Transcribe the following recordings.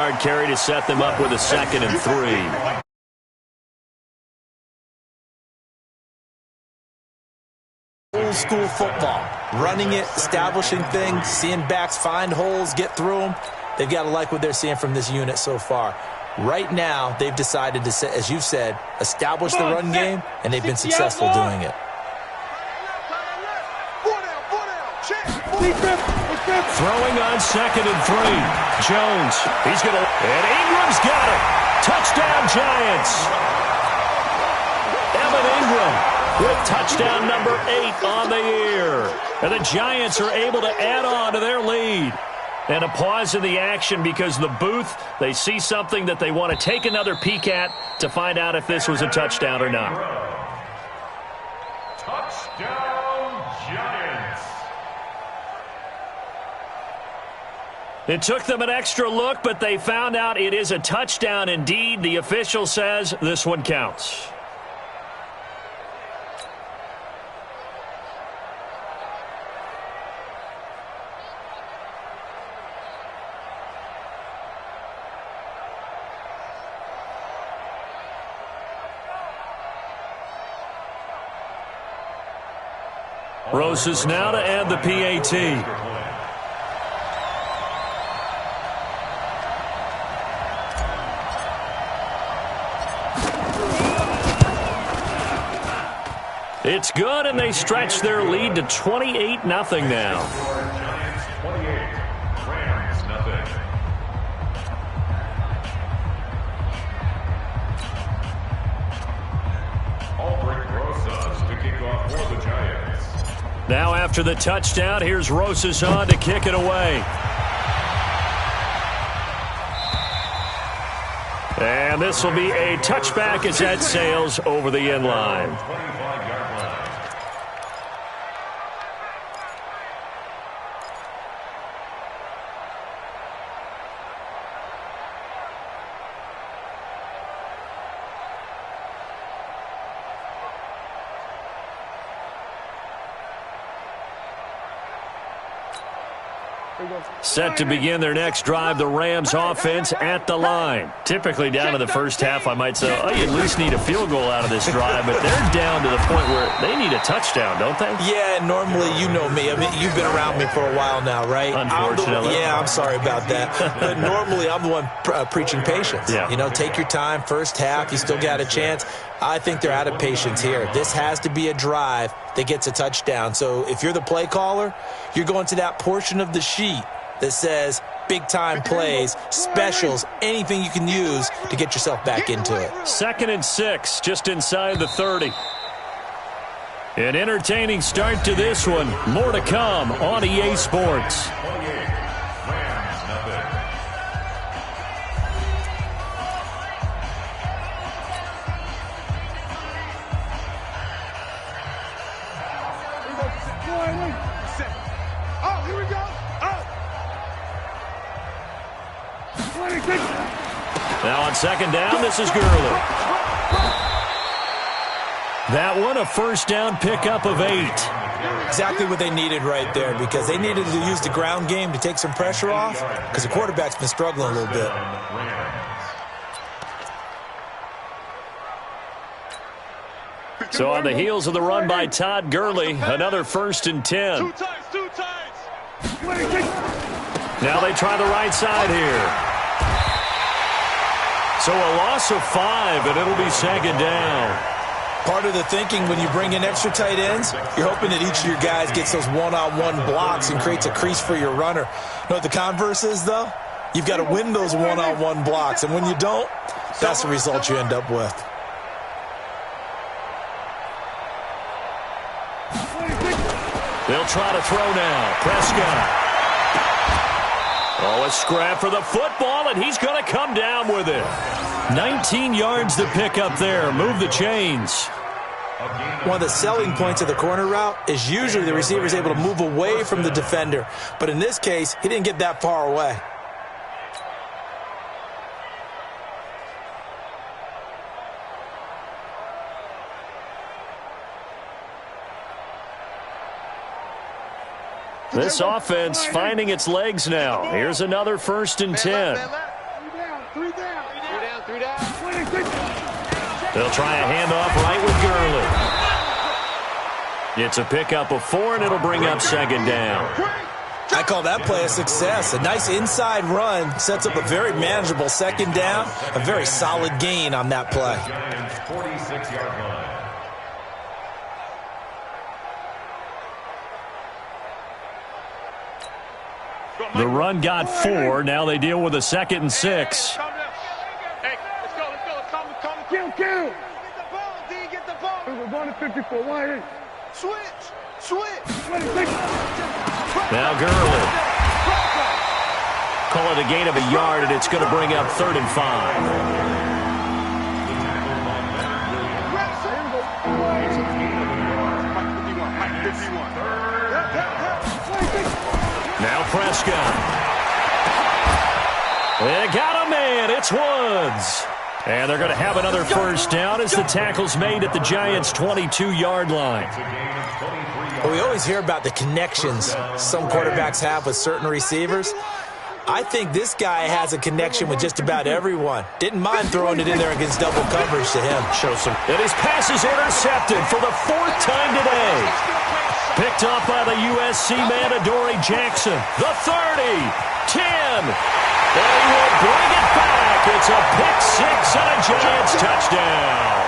Hard carry to set them up with a 2nd and 3. Old school football, running it, establishing things, seeing backs find holes, get through them. They've got to like what they're seeing from this unit so far. Right now, they've decided to, as you've said, establish the run game, and they've been successful doing it. Throwing on 2nd and 3. Jones, he's going to, and Ingram's got it. Touchdown, Giants. Evan Ingram with touchdown number 8 on the year. And the Giants are able to add on to their lead. And a pause in the action because the booth, they see something that they want to take another peek at to find out if this was a touchdown or not. Touchdown, Giants. It took them an extra look, but they found out it is a touchdown indeed. The official says this one counts. Roses now to add the PAT. It's good, and they stretch their lead to 28-0 now. Giants 28, Rams nothing. Albrecht Rosas to kick off for the Giants. Now after the touchdown, here's Rosas on to kick it away. And this will be a touchback as that sails over the end line. 25-yard line. Set to begin their next drive, the Rams offense at the line. Typically down in the first half, I might say, oh, you at least need a field goal out of this drive, but they're down to the point where they need a touchdown, don't they? Yeah, normally, you know me. I mean, you've been around me for a while now, right? Unfortunately. I'm sorry about that. But normally, I'm the one preaching patience. Yeah. You know, take your time, first half, you still got a chance. I think they're out of patience here. This has to be a drive that gets a touchdown. So if you're the play caller, you're going to that portion of the sheet that says big-time plays, specials, anything you can use to get yourself back into it. 2nd and 6, just inside the 30. An entertaining start to this one. More to come on EA Sports. 28, Rams nothing. Oh, here we go. Now on 2nd down, this is Gurley. That one, a first down pickup of 8. Exactly what they needed right there, because they needed to use the ground game to take some pressure off, because the quarterback's been struggling a little bit. So on the heels of the run by Todd Gurley, another 1st and 10. Two times. Now they try the right side here. So a loss of 5, and it'll be 2nd down. Part of the thinking when you bring in extra tight ends, you're hoping that each of your guys gets those one-on-one blocks and creates a crease for your runner. You know what the converse is, though? You've got to win those one-on-one blocks, and when you don't, that's the result you end up with. They'll try to throw now. Prescott. Oh, a scrap for the football, and he's going to come down with it. 19 yards to pick up there. Move the chains. One of the selling points of the corner route is usually the receiver is able to move away from the defender. But in this case, he didn't get that far away. This offense finding its legs now. Here's another 1st and 10. They'll try a handoff right with Gurley. It's a pickup of 4, and it'll bring up second down. I call that play a success. A nice inside run sets up a very manageable second down. A very solid gain on that play. 46-yard line. The run got 4. Now they deal with a 2nd and 6. Hey, let's go. Kill. Get the ball, D. Get the ball. We're going to 54. Why? Switch. Now Gurley. Call it a gain of a yard, and it's going to bring up 3rd and 5. Now Prescott. They got a man. It's Woods. And they're going to have another first down as the tackle's made at the Giants' 22-yard line. Well, we always hear about the connections some quarterbacks have with certain receivers. I think this guy has a connection with just about everyone. Didn't mind throwing it in there against double coverage to him. And his pass is intercepted for the 4th time today. Picked off by the USC man, Adoree Jackson. The 30, 10. They will bring it back. It's a pick 6 and a Giants touchdown.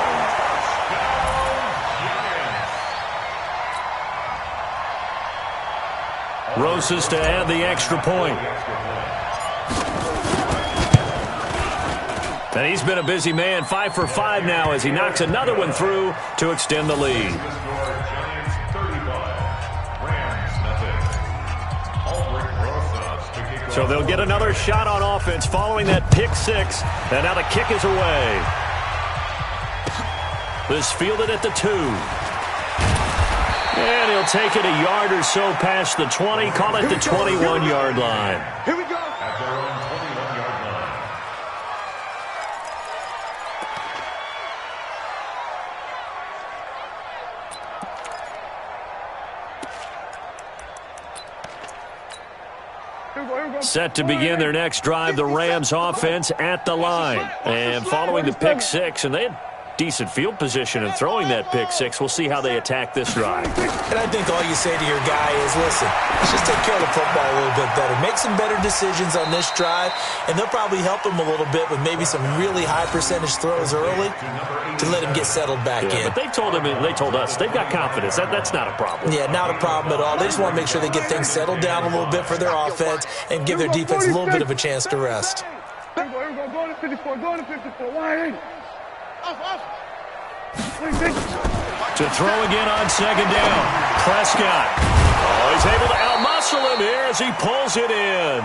Rosas to add the extra point. And he's been a busy man, 5 for 5 now as he knocks another one through to extend the lead. So they'll get another shot on offense following that pick 6. And now the kick is away. This fielded at the 2. And he'll take it a yard or so past the 20. Call it the 21-yard line. Here we go. At their own 21-yard line. Set to begin their next drive, the Rams offense at the line. And following the pick 6, and they had decent field position in throwing that pick 6. We'll see how they attack this drive. And I think all you say to your guy is, listen, let's just take care of the football a little bit better. Make some better decisions on this drive, and they'll probably help him a little bit with maybe some really high percentage throws early to let him get settled back in. But they told us they've got confidence. That's not a problem. Yeah, not a problem at all. They just want to make sure they get things settled down a little bit for their offense and give their defense a little bit of a chance to rest. Go to 54. Why? To throw again on second down. Prescott. Oh, he's able to outmuscle him here as he pulls it in.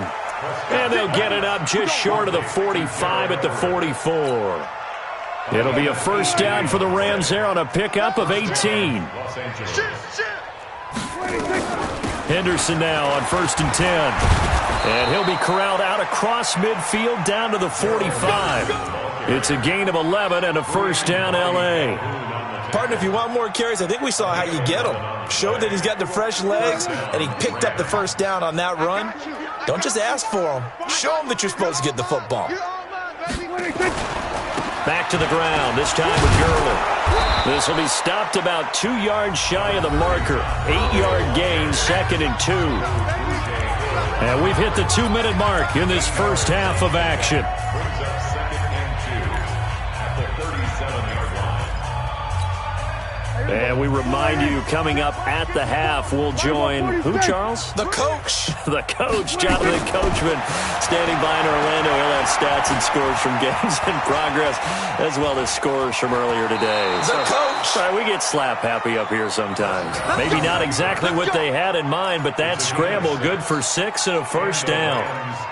And they'll get it up just short of the 45 at the 44. It'll be a first down for the Rams there on a pickup of 18. Henderson now on 1st and 10. And he'll be corralled out across midfield down to the 45. It's a gain of 11 and a first down, L.A. Partner, if you want more carries, I think we saw how you get him. Showed that he's got the fresh legs, and he picked up the first down on that run. Don't just ask for him. Show him that you're supposed to get the football. Back to the ground, this time with Gurley. This will be stopped about 2 yards shy of the marker. 8-yard gain, 2nd and 2. And we've hit the 2-minute mark in this first half of action. And we remind you, coming up at the half, we'll join who, Charles? The coach. The coach, Jonathan Coachman, standing by in Orlando. He'll have stats and scores from games in progress, as well as scores from earlier today. The coach. Sorry, we get slap happy up here sometimes. Maybe not exactly what they had in mind, but that scramble good for 6 and a first down.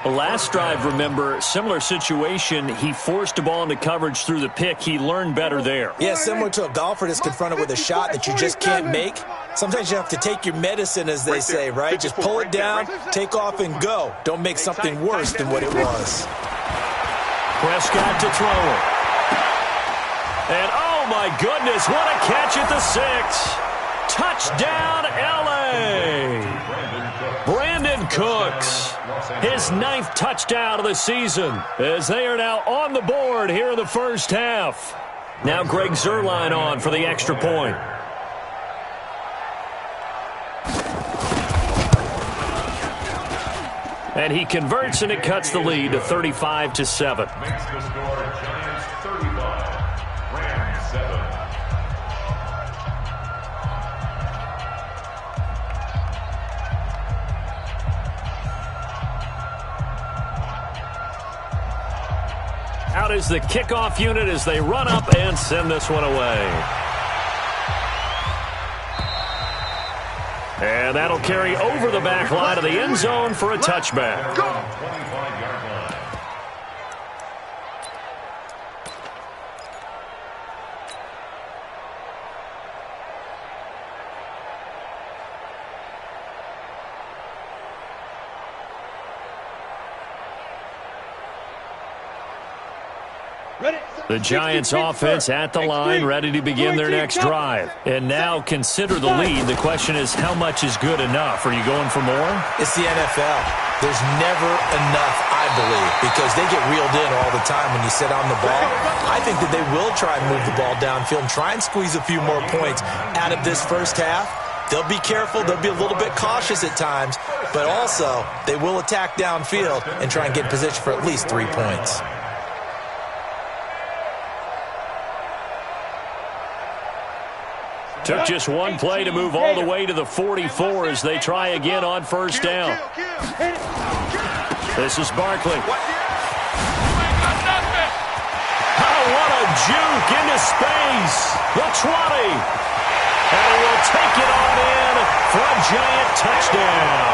The last drive, remember, similar situation. He forced the ball into coverage through the pick. He learned better there. Yeah, similar to a golfer that's confronted with a shot that you just can't make. Sometimes you have to take your medicine, as they say, right? Just pull it down, take off, and go. Don't make something worse than what it was. Prescott to throw it. And, oh, my goodness, what a catch at the 6. Touchdown, L.A. Brandon Cooks. His 9th touchdown of the season, as they are now on the board here in the first half. Now Greg Zuerlein on for the extra point. And he converts, and it cuts the lead to 35-7. Makes the score Giants 35, Rams 7. Out is the kickoff unit as they run up and send this one away. And that'll carry over the back line of the end zone for a touchback. 25-yard line. The Giants offense at the line, ready to begin their next drive. And now consider the lead. The question is, how much is good enough? Are you going for more? It's the NFL. There's never enough, I believe, because they get reeled in all the time when you sit on the ball. I think that they will try and move the ball downfield and try and squeeze a few more points out of this first half. They'll be careful. They'll be a little bit cautious at times, but also they will attack downfield and try and get in position for at least 3 points. Took just one play to move all the way to the 44 as they try again on first down. This is Barkley. Oh, what a juke into space. The 20. And he will take it on in for a Giant touchdown.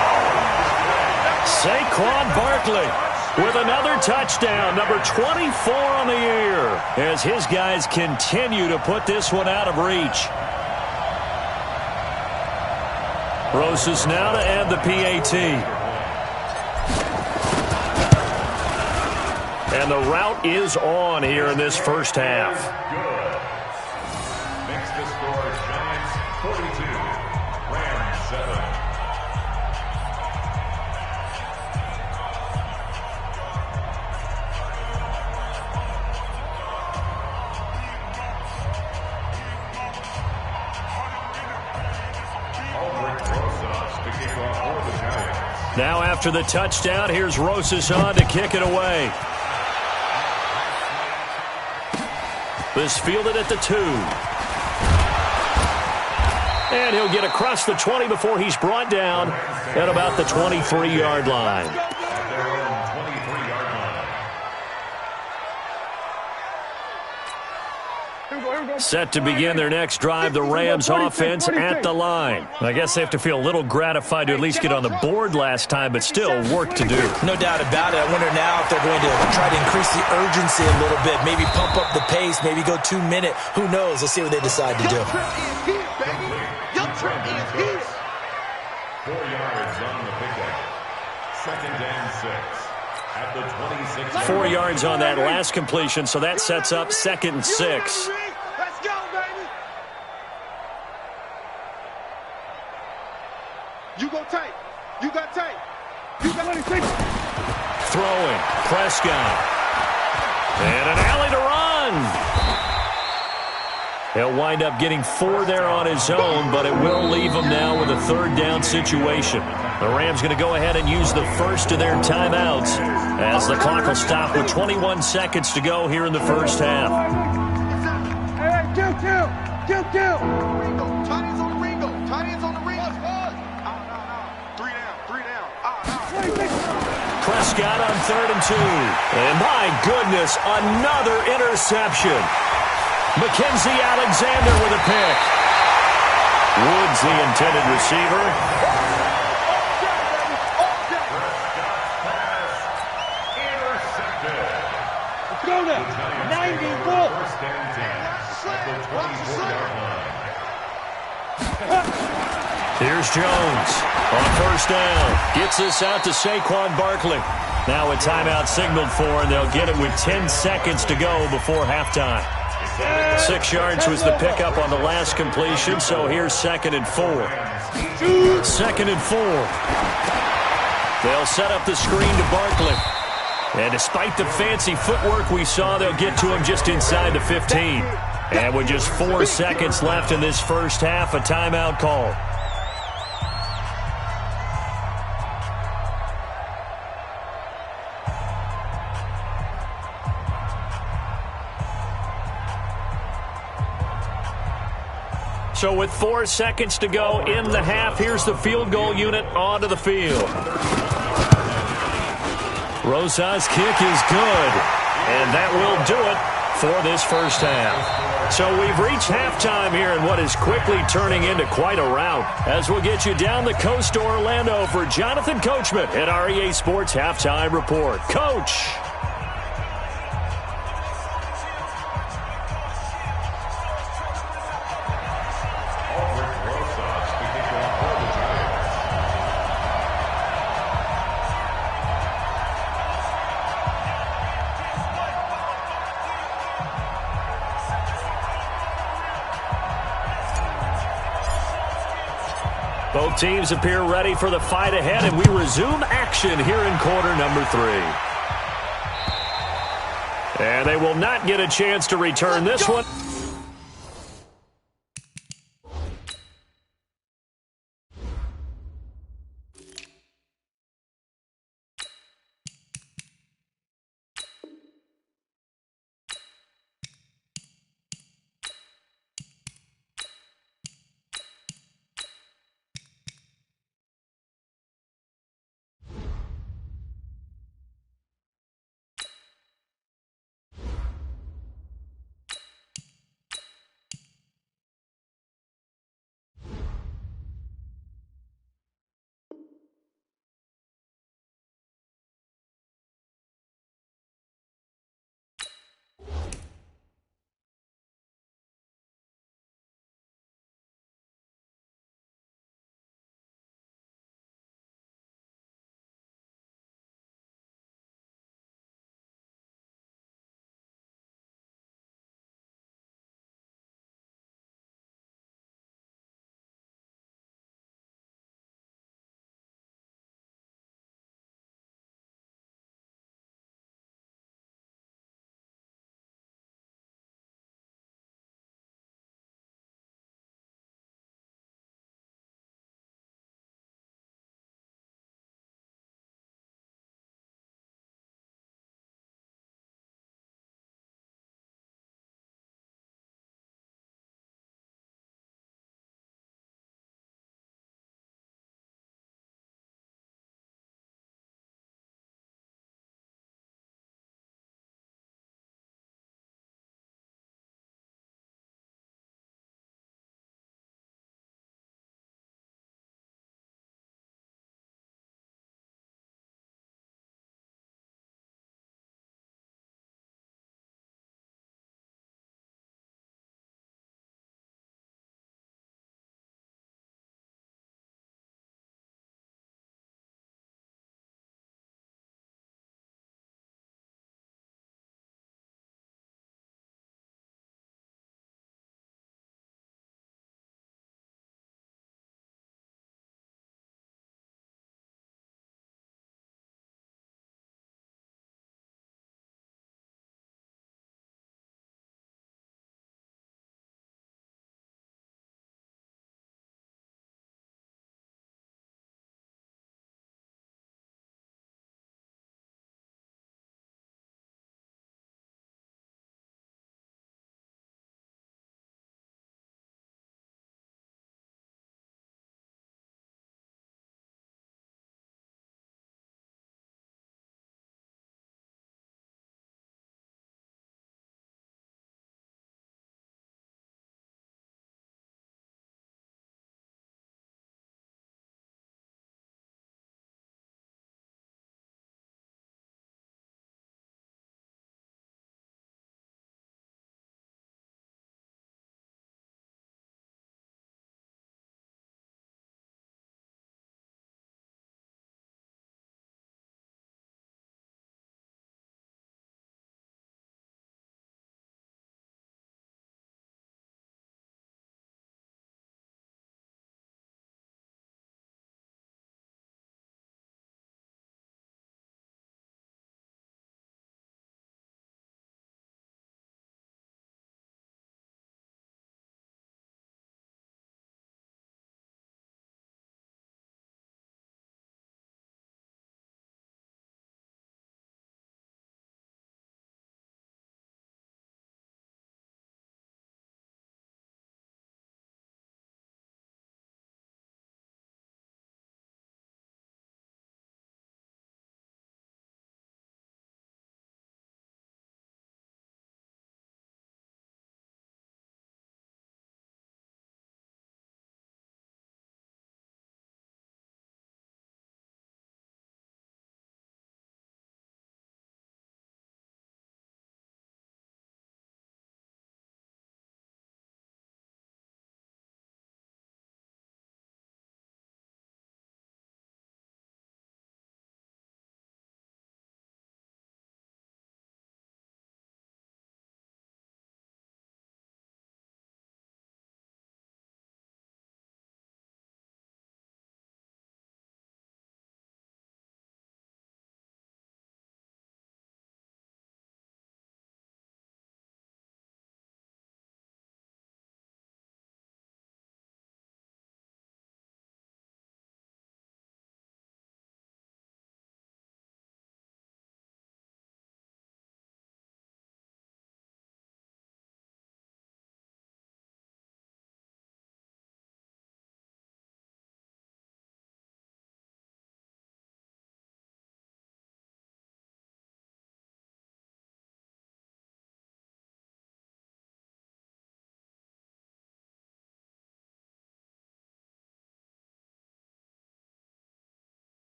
Saquon Barkley with another touchdown, number 24 on the year, as his guys continue to put this one out of reach. Rosas now to add the PAT. And the route is on here in this first half. Good. Makes the score Giants 42, Rams 7. Now after the touchdown, here's Rosas on to kick it away. This fielded at the 2. And he'll get across the 20 before he's brought down at about the 23-yard line. Set to begin their next drive, the Rams offense at the line. I guess they have to feel a little gratified to at least get on the board last time, but still work to do. No doubt about it. I wonder now if they're going to try to increase the urgency a little bit, maybe pump up the pace, maybe go 2 minute. Who knows? Let's see what they decide to do. 4 yards on the pickup. 2nd and 6. At the 26. 4 yards on that last completion, so that sets up 2nd and 6. You go tight. You got tight. You got 26. Throwing. Prescott. And an alley to run. He'll wind up getting 4 there on his own, but it will leave him now with a 3rd down situation. The Rams going to go ahead and use the first of their timeouts as the clock will stop with 21 seconds to go here in the first half. Hey, kill. Ringo. Tiny's on the Ringo. Tiny's on the Ringo. 3 down. Prescott on 3rd and 2. And my goodness, another interception. Mackenzie Alexander with a pick. Woods the intended receiver. Let's go now. 94. Here's Jones on first down. Gets this out to Saquon Barkley. Now a timeout signaled for, and they'll get it with 10 seconds to go before halftime. 6 yards was the pickup on the last completion, so here's 2nd and 4. 2nd and 4. They'll set up the screen to Barkley. And despite the fancy footwork we saw, they'll get to him just inside the 15. And with just 4 seconds left in this first half, a timeout call. So with 4 seconds to go in the half, here's the field goal unit onto the field. Rosa's kick is good, and that will do it for this first half. So we've reached halftime here in what is quickly turning into quite a rout, as we'll get you down the coast to Orlando for Jonathan Coachman at our EA Sports Halftime Report. Coach! Both teams appear ready for the fight ahead, and we resume action here in quarter number 3. And they will not get a chance to return this one.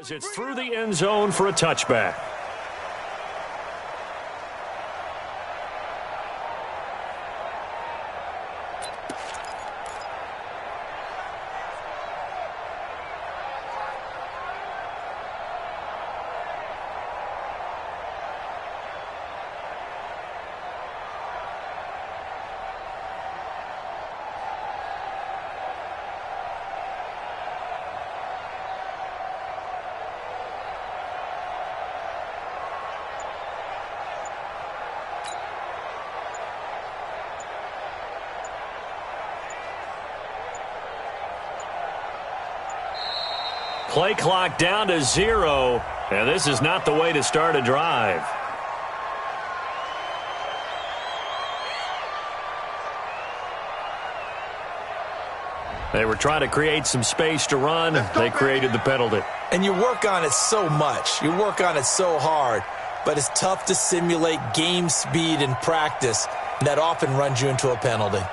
As it's through the end zone for a touchback. Play clock down to 0, and this is not the way to start a drive. They were trying to create some space to run. They created the penalty. And you work on it so much. You work on it so hard. But it's tough to simulate game speed in practice. And that often runs you into a penalty.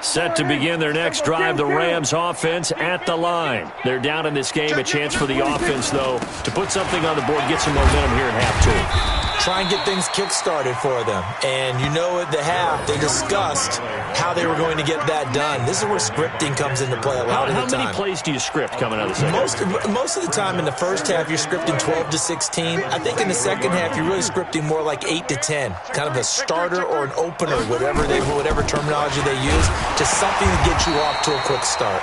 Set to begin their next drive, the Rams offense at the line. They're down in this game. A chance for the offense, though, to put something on the board, get some momentum here in half two. Try and get things kick-started for them. And you know at the half, they discussed how they were going to get that done. This is where scripting comes into play a lot of the time. How many plays do you script coming out of the second? Most of the time in the first half, you're scripting 12 to 16. I think in the second half, you're really scripting more like 8 to 10. Kind of a starter or an opener, whatever terminology they use, to something to get you off to a quick start.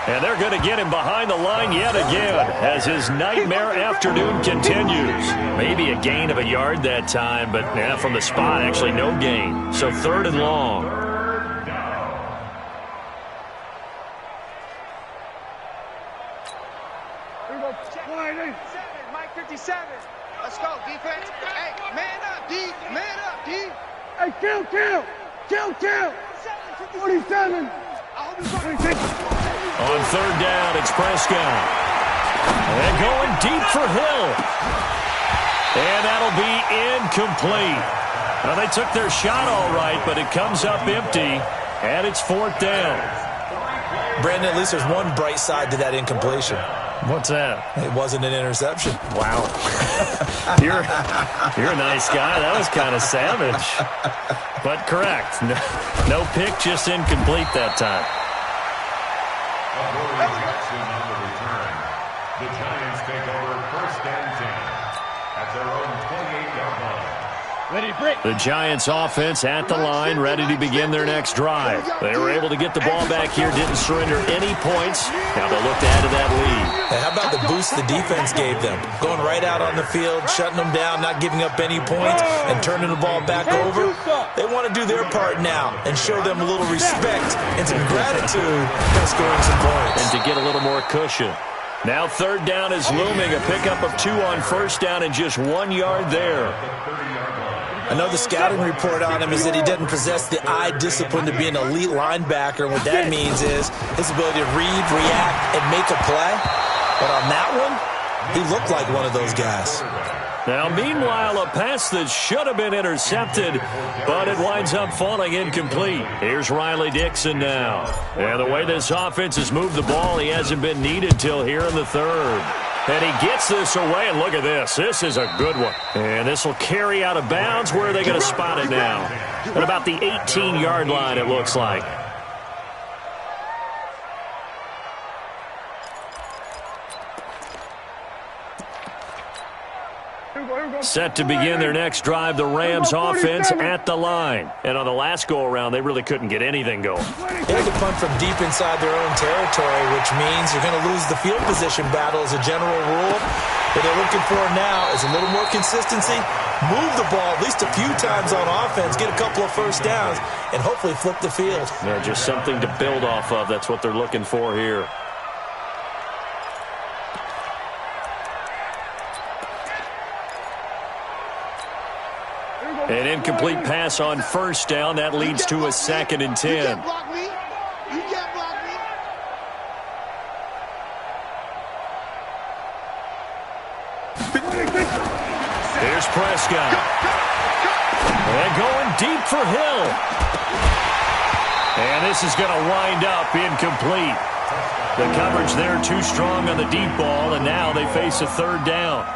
And they're going to get him behind the line yet again as his nightmare afternoon continues. Maybe a gain of a yard that time, but from the spot, actually no gain. So 3rd and long. Mike 57. Let's go, defense. Hey, man up, D. Man up, D. Hey, kill. 47. On 3rd down, it's Prescott. And going deep for Hill. And that'll be incomplete. Well, they took their shot all right, but it comes up empty, and it's 4th down. Brandon, at least there's one bright side to that incompletion. What's that? It wasn't an interception. Wow. You're a nice guy. That was kind of savage. But correct. No pick, just incomplete that time. On the return, the Giants take over 1st and 10 at their own 28-yard line. The Giants offense at the line, ready to begin their next drive. They were able to get the ball back here, didn't surrender any points. Now they'll look to add to that lead. And how about the boost the defense gave them? Going right out on the field, shutting them down, not giving up any points, and turning the ball back over. They want to do their part now and show them a little respect and some gratitude by scoring some points. And to get a little more cushion. Now 3rd down is looming, a pickup of 2 on 1st down and just 1 yard there. I know the scouting report on him is that he doesn't possess the eye discipline to be an elite linebacker. And what that means is his ability to read, react, and make a play. But on that one, he looked like one of those guys. Now, meanwhile, a pass that should have been intercepted, but it winds up falling incomplete. Here's Riley Dixon now. And the way this offense has moved the ball, he hasn't been needed till here in the 3rd. And he gets this away, and look at this. This is a good one. And this will carry out of bounds. Where are they going to spot it now? At about the 18-yard line, it looks like. Set to begin their next drive, the Rams offense at the line. And on the last go-around, they really couldn't get anything going. They had to punt from deep inside their own territory, which means you're going to lose the field position battle as a general rule. What they're looking for now is a little more consistency, move the ball at least a few times on offense, get a couple of 1st downs, and hopefully flip the field. Yeah, just something to build off of. That's what they're looking for here. An incomplete pass on 1st down. That leads to a 2nd and 10. Here's Prescott. And going deep for Hill. And this is going to wind up incomplete. The coverage there too strong on the deep ball, and now they face a third down.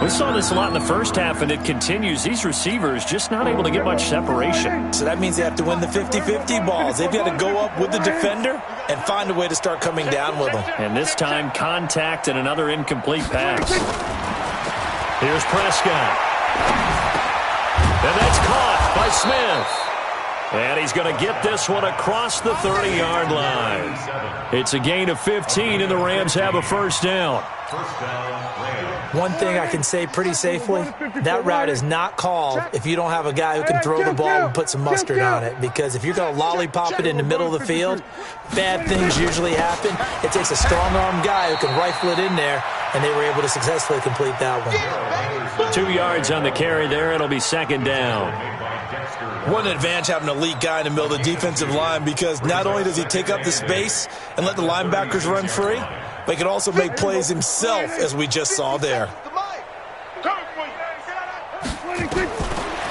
We saw this a lot in the first half, and it continues. These receivers just not able to get much separation. So that means they have to win the 50-50 balls. They've got to go up with the defender and find a way to start coming down with them. And this time, contact and another incomplete pass. Here's Prescott. And that's caught by Smith. And he's going to get this one across the 30-yard line. It's a gain of 15, and the Rams have a first down. One thing I can say pretty safely, that route is not called if you don't have a guy who can throw the ball and put some mustard on it. Because if you're going to lollipop it in the middle of the field, bad things usually happen. It takes a strong-arm guy who can rifle it in there, and they were able to successfully complete that one. 2 yards on the carry there. It'll be second down. What an advantage having an elite guy in the middle of the defensive line, because not only does he take up the space and let the linebackers run free, but he can also make plays himself, as we just saw there.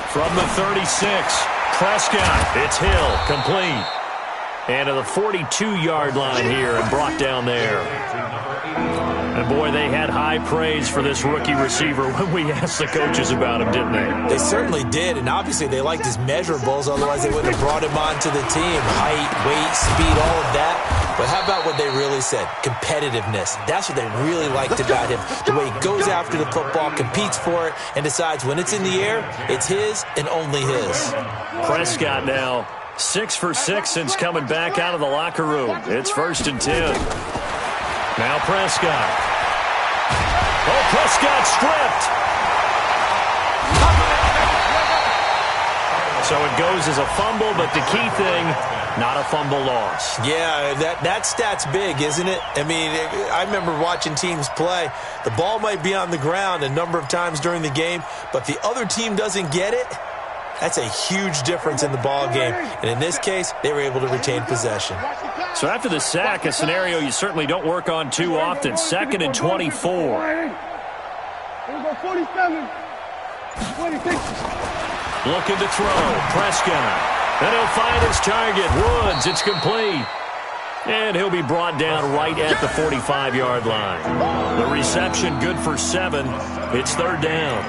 From the 36, Prescott, it's Hill, complete. And to the 42-yard line here and brought down there. And, boy, they had high praise for this rookie receiver when we asked the coaches about him, didn't they? They certainly did, and obviously they liked his measurables, otherwise they wouldn't have brought him onto the team. Height, weight, speed, all of that. But how about what they really said? Competitiveness. That's what they really liked about him. The way he goes after the football, competes for it, and decides when it's in the air, it's his and only his. Prescott now 6 for 6 since coming back out of the locker room. It's 1st and 10. Now Prescott. Oh, Prescott stripped. So it goes as a fumble, but the key thing, not a fumble loss. Yeah, that stat's big, isn't it? I mean, I remember watching teams play. The ball might be on the ground a number of times during the game, but if the other team doesn't get it, that's a huge difference in the ball game. And in this case, they were able to retain possession. So after the sack, a scenario you certainly don't work on too often. 2nd and 24. Looking to throw. Prescott. And he'll find his target. Woods. It's complete. And he'll be brought down right at the 45-yard line. The reception good for 7. It's 3rd down.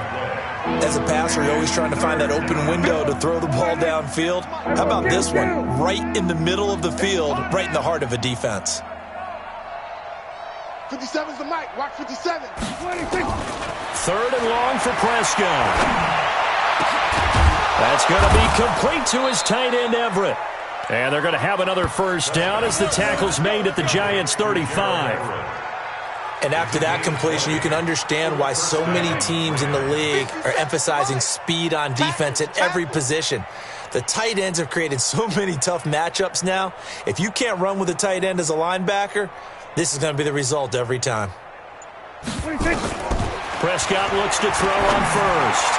As a passer, you're always trying to find that open window to throw the ball downfield. How about this one? Right in the middle of the field, right in the heart of a defense. 57's the mic. Watch 57. 3rd and long for Prescott. That's going to be complete to his tight end, Everett. And they're going to have another first down as the tackle's made at the Giants' 35. And after that completion, you can understand why so many teams in the league are emphasizing speed on defense at every position. The tight ends have created so many tough matchups now. If you can't run with a tight end as a linebacker, this is going to be the result every time. Prescott looks to throw on first.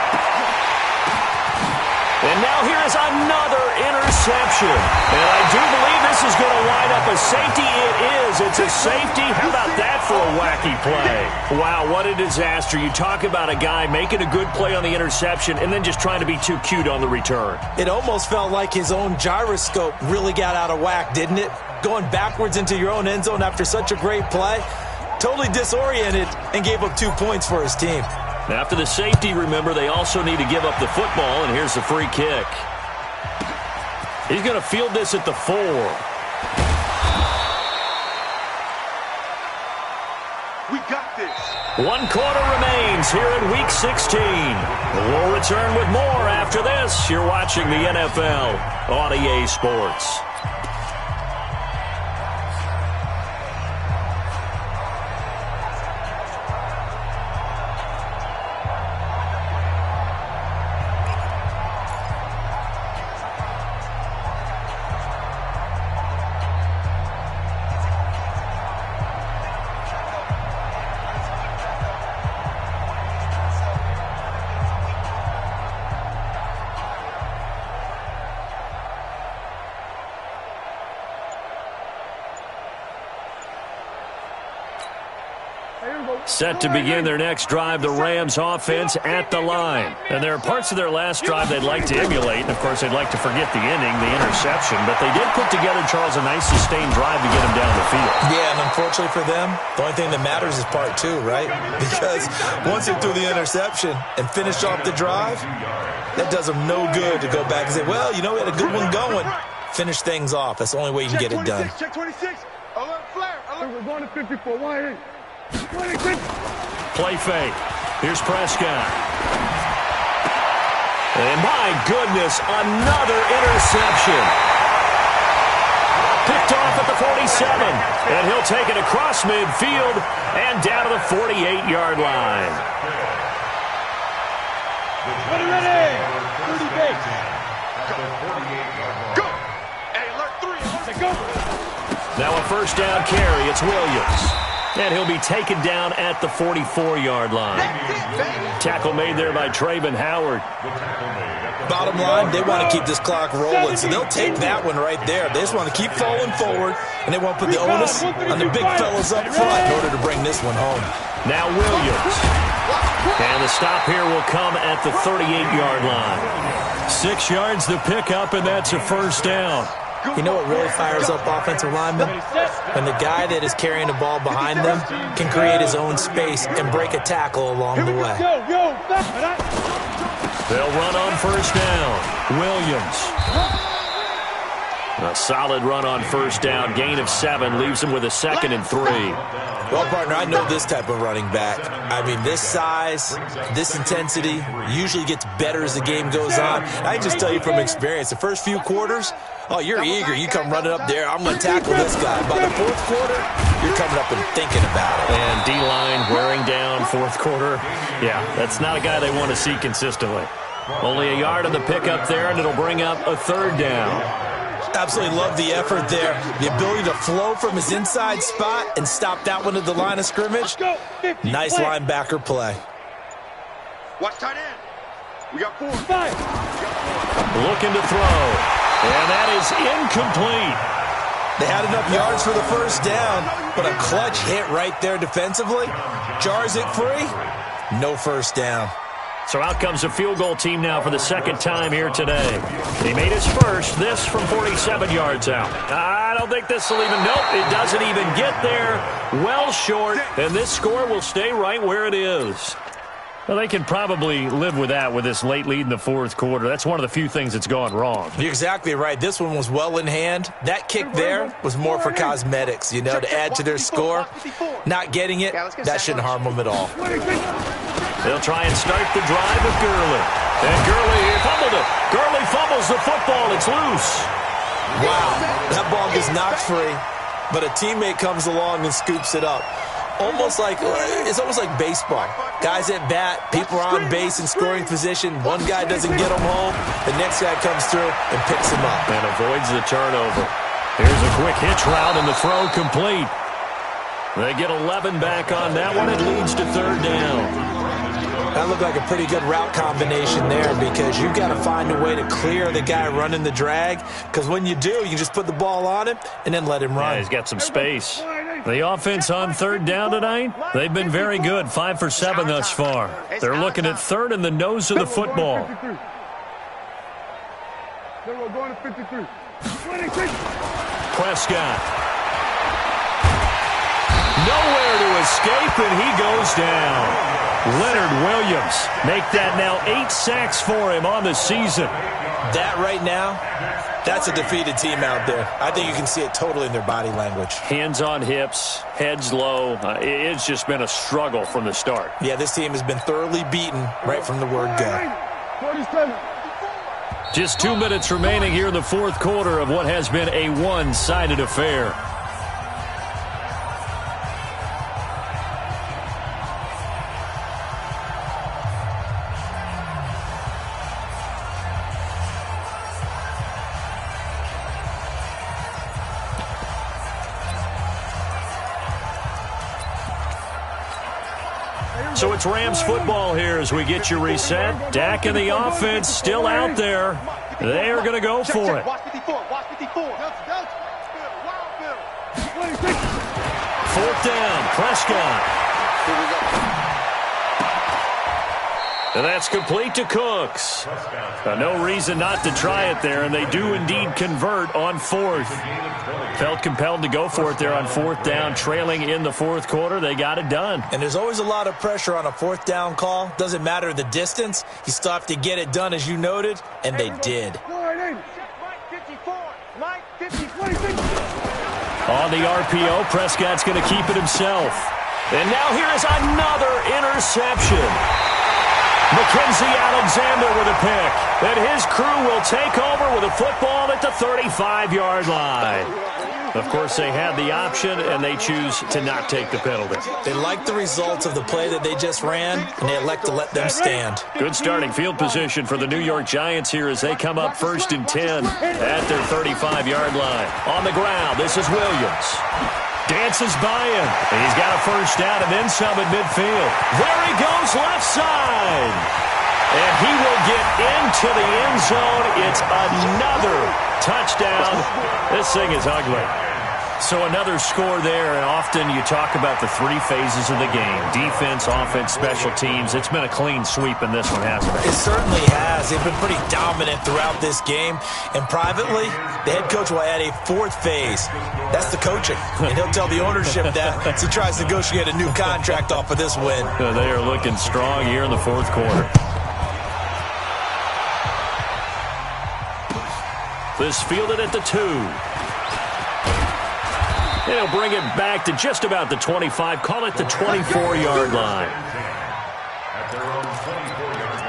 And now here is another interception. And I do believe this is going to wind up a safety. It is. It's a safety. How about that for a wacky play? Wow, what a disaster. You talk about a guy making a good play on the interception and then just trying to be too cute on the return. It almost felt like his own gyroscope really got out of whack, didn't it? Going backwards into your own end zone after such a great play. Totally disoriented and gave up 2 points for his team. After the safety, remember, they also need to give up the football, and here's the free kick. He's going to field this at the 4. We got this. 1 quarter remains here in Week 16. We'll return with more after this. You're watching the NFL on EA Sports. set to begin their next drive, the Rams offense at the line. And there are parts of their last drive they'd like to emulate, and of course they'd like to forget the inning, the interception, but they did put together, Charles, a nice sustained drive to get them down the field. Yeah, and unfortunately for them, the only thing that matters is part two, right? Because once they threw the interception and finished off the drive, that does them no good to go back and say, well, you know, we had a good one going. Finish things off. That's the only way you can get it done. Check 26. Alert, flare. Alert. We're going to 54. 26. Play fake. Here's Prescott. And my goodness, another interception. Picked off at the 47. And he'll take it across midfield and down to the 48-yard line. Ready. 30 base. Go. Hey, alert 3. Go. Now a first down carry. It's Williams. And he'll be taken down at the 44-yard line. Tackle made there by Trayvon Howard. Bottom line, they want to keep this clock rolling, so they'll take that one right there. They just want to keep falling forward, and they want to put the onus on the big fellas up front in order to bring this one home. Now Williams. And the stop here will come at the 38-yard line. 6 yards the pickup, and that's a first down. You know what really fires up offensive linemen? When the guy that is carrying the ball behind them can create his own space and break a tackle along the way. They'll run on first down. Williams. A solid run on first down. Gain of 7 leaves him with a 2nd and 3. Well, partner, I know this type of running back. I mean, this size, this intensity usually gets better as the game goes on. I can just tell you from experience, the first few quarters, oh, you're eager. You come running up there, I'm going to tackle this guy. By the fourth quarter, you're coming up and thinking about it. And D-line wearing down fourth quarter. Yeah, that's not a guy they want to see consistently. Only a yard on the pickup there, and it'll bring up a third down. Absolutely love the effort there. The ability to flow from his inside spot and stop that one at the line of scrimmage. Nice linebacker play. Watch tight end. We got 4. 5. Looking to throw. And that is incomplete. They had enough yards for the first down, but a clutch hit right there defensively. Jars it free. No first down. So out comes a field goal team now for the second time here today. He made his first, this from 47 yards out. I don't think this will even, nope, it doesn't even get there. Well short, and this score will stay right where it is. Well, they can probably live with that with this late lead in the fourth quarter. That's one of the few things that's gone wrong. You're exactly right. This one was well in hand. That kick there was more for cosmetics, you know, to add to their score. Not getting it, that shouldn't harm them at all. They'll try and start the drive with Gurley. And Gurley fumbled it. Gurley fumbles the football. It's loose. Wow, that ball gets knocked free, but a teammate comes along and scoops it up. It's almost like baseball. Guys at bat, people are on base in scoring position. One guy doesn't get them home. The next guy comes through and picks him up. And avoids the turnover. Here's a quick hitch route and the throw complete. They get 11 back on that one. It leads to third down. That looked like a pretty good route combination there because you've got to find a way to clear the guy running the drag, because when you do, you just put the ball on him and then let him run. Yeah, he's got some space. The offense on third down tonight, they've been very good, 5 for 7 thus far. They're looking at third in the nose of the football. We're going to 53. Prescott. Nowhere to escape, and he goes down. Leonard Williams make that now 8 sacks for him on the season. That right now, that's a defeated team out there. I think you can see it totally in their body language. Hands on hips, heads low. It's just been a struggle from the start. Yeah, this team has been thoroughly beaten right from the word go. Just 2 minutes remaining here in the fourth quarter of what has been a one-sided affair. So it's Rams football here as we get you reset. Dak and the offense still out there. They are going to go for it. Watch 54. Watch 54. Fourth down, Prescott. And that's complete to Cooks. No reason not to try it there, and they do indeed convert on fourth. Felt compelled to go for it there on fourth down, trailing in the fourth quarter. They got it done. And there's always a lot of pressure on a fourth down call. Doesn't matter the distance. You still have to get it done, as you noted, and they did. On the RPO, Prescott's going to keep it himself. And now here is another interception. Mackenzie Alexander with a pick. And his crew will take over with a football at the 35-yard line. Of course, they had the option, and they choose to not take the penalty. They like the results of the play that they just ran, and they elect to let them stand. Good starting field position for the New York Giants here as they come up 1st and 10 at their 35-yard line. On the ground, this is Williams. Dances by him, and he's got a first down and then some at midfield. There he goes, left side. And he will get into the end zone. It's another touchdown. This thing is ugly. So another score there, and often you talk about the three phases of the game. Defense, offense, special teams. It's been a clean sweep in this one, hasn't it? It certainly has. They've been pretty dominant throughout this game. And privately, the head coach will add a fourth phase. That's the coaching. And he'll tell the ownership that as he tries to negotiate a new contract off of this win. They are looking strong here in the fourth quarter. This fielded at the 2. They'll bring it back to just about the 25. Call it the 24-yard line. At their own 24-yard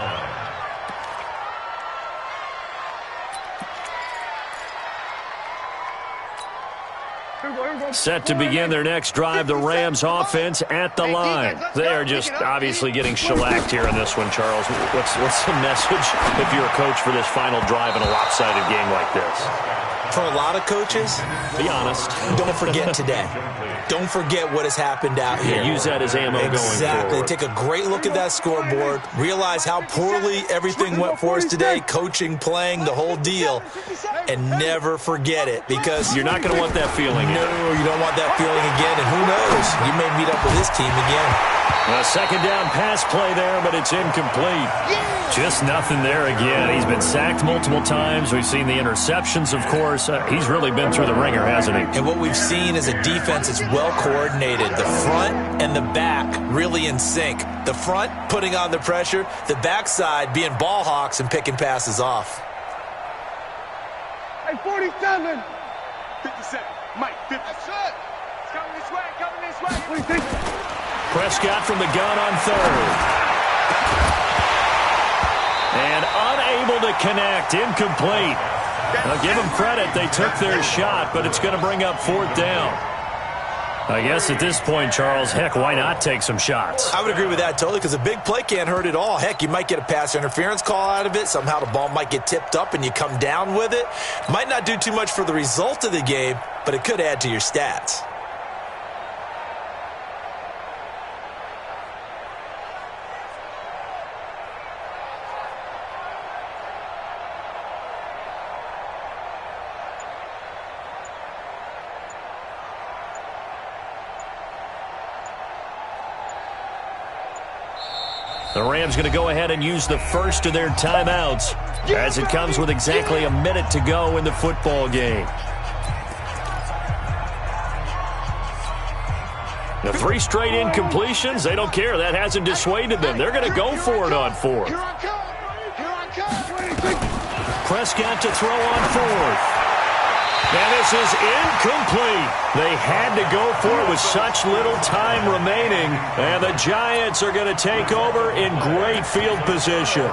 line. Set to begin their next drive, the Rams offense at the line. They are just obviously getting shellacked here in this one, Charles. What's the message if you're a coach for this final drive in a lopsided game like this? For a lot of coaches, be honest. Don't forget today. Don't forget what has happened out here. Use that as ammo going forward. Exactly. Take a great look at that scoreboard. Realize how poorly everything went for us today. Coaching, playing, the whole deal. And never forget it, because you're not going to want that feeling again. No, you don't want that feeling again. And who knows? You may meet up with this team again. A second down pass play there, but it's incomplete. Just nothing there again. He's been sacked multiple times. We've seen the interceptions, of course. He's really been through the ringer, hasn't he? And what we've seen is a defense that's well coordinated. The front and the back really in sync. The front putting on the pressure. The backside being ball hawks and picking passes off. Hey, 47. 57. Mike, 50. That's it. It's coming this way, coming this way. What do you think? Prescott from the gun on third. And unable to connect. Incomplete. I'll give them credit. They took their shot, but it's going to bring up fourth down. I guess at this point, Charles, heck, why not take some shots? I would agree with that totally, because a big play can't hurt at all. Heck, you might get a pass interference call out of it. Somehow the ball might get tipped up and you come down with it. Might not do too much for the result of the game, but it could add to your stats. The Rams going to go ahead and use the first of their timeouts as it comes with exactly a minute to go in the football game. The 3 straight incompletions, they don't care. That hasn't dissuaded them. They're going to go for it on fourth. Prescott to throw on fourth. And this is incomplete. They had to go for it with such little time remaining. And the Giants are going to take over in great field position.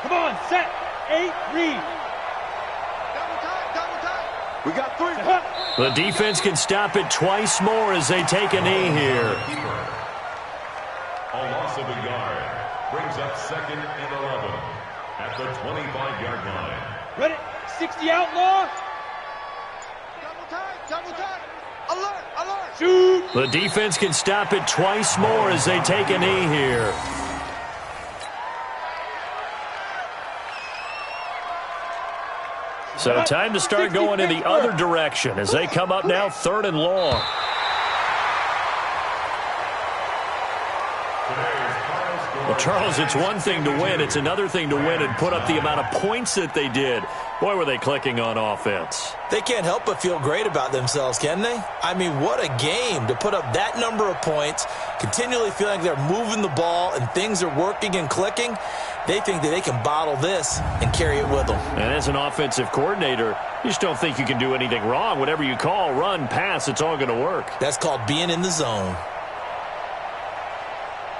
Come on, set, 8, read. Double time. We got 3. The defense can stop it twice more as they take a knee here. A loss of a yard brings up 2nd and 11 at the 25-yard line. Ready, 60 outlaw. Double time. Alert. Shoot. The defense can stop it twice more as they take a knee here. So time to start going in the other direction as they come up now 3rd and long. Well, Charles, it's one thing to win. It's another thing to win and put up the amount of points that they did. Boy, were they clicking on offense. They can't help but feel great about themselves, can they? I mean, what a game to put up that number of points, continually feeling they're moving the ball and things are working and clicking. They think that they can bottle this and carry it with them. And as an offensive coordinator, you just don't think you can do anything wrong. Whatever you call, run, pass, it's all going to work. That's called being in the zone.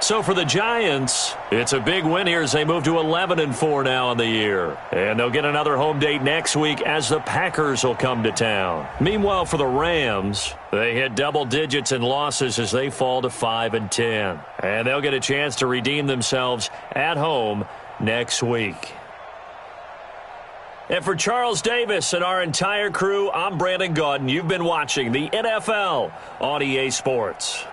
So for the Giants, it's a big win here as they move to 11-4 now on the year. And they'll get another home date next week as the Packers will come to town. Meanwhile, for the Rams, they hit double digits in losses as they fall to 5-10. And they'll get a chance to redeem themselves at home next week. And for Charles Davis and our entire crew, I'm Brandon Gaudin. You've been watching the NFL on EA Sports.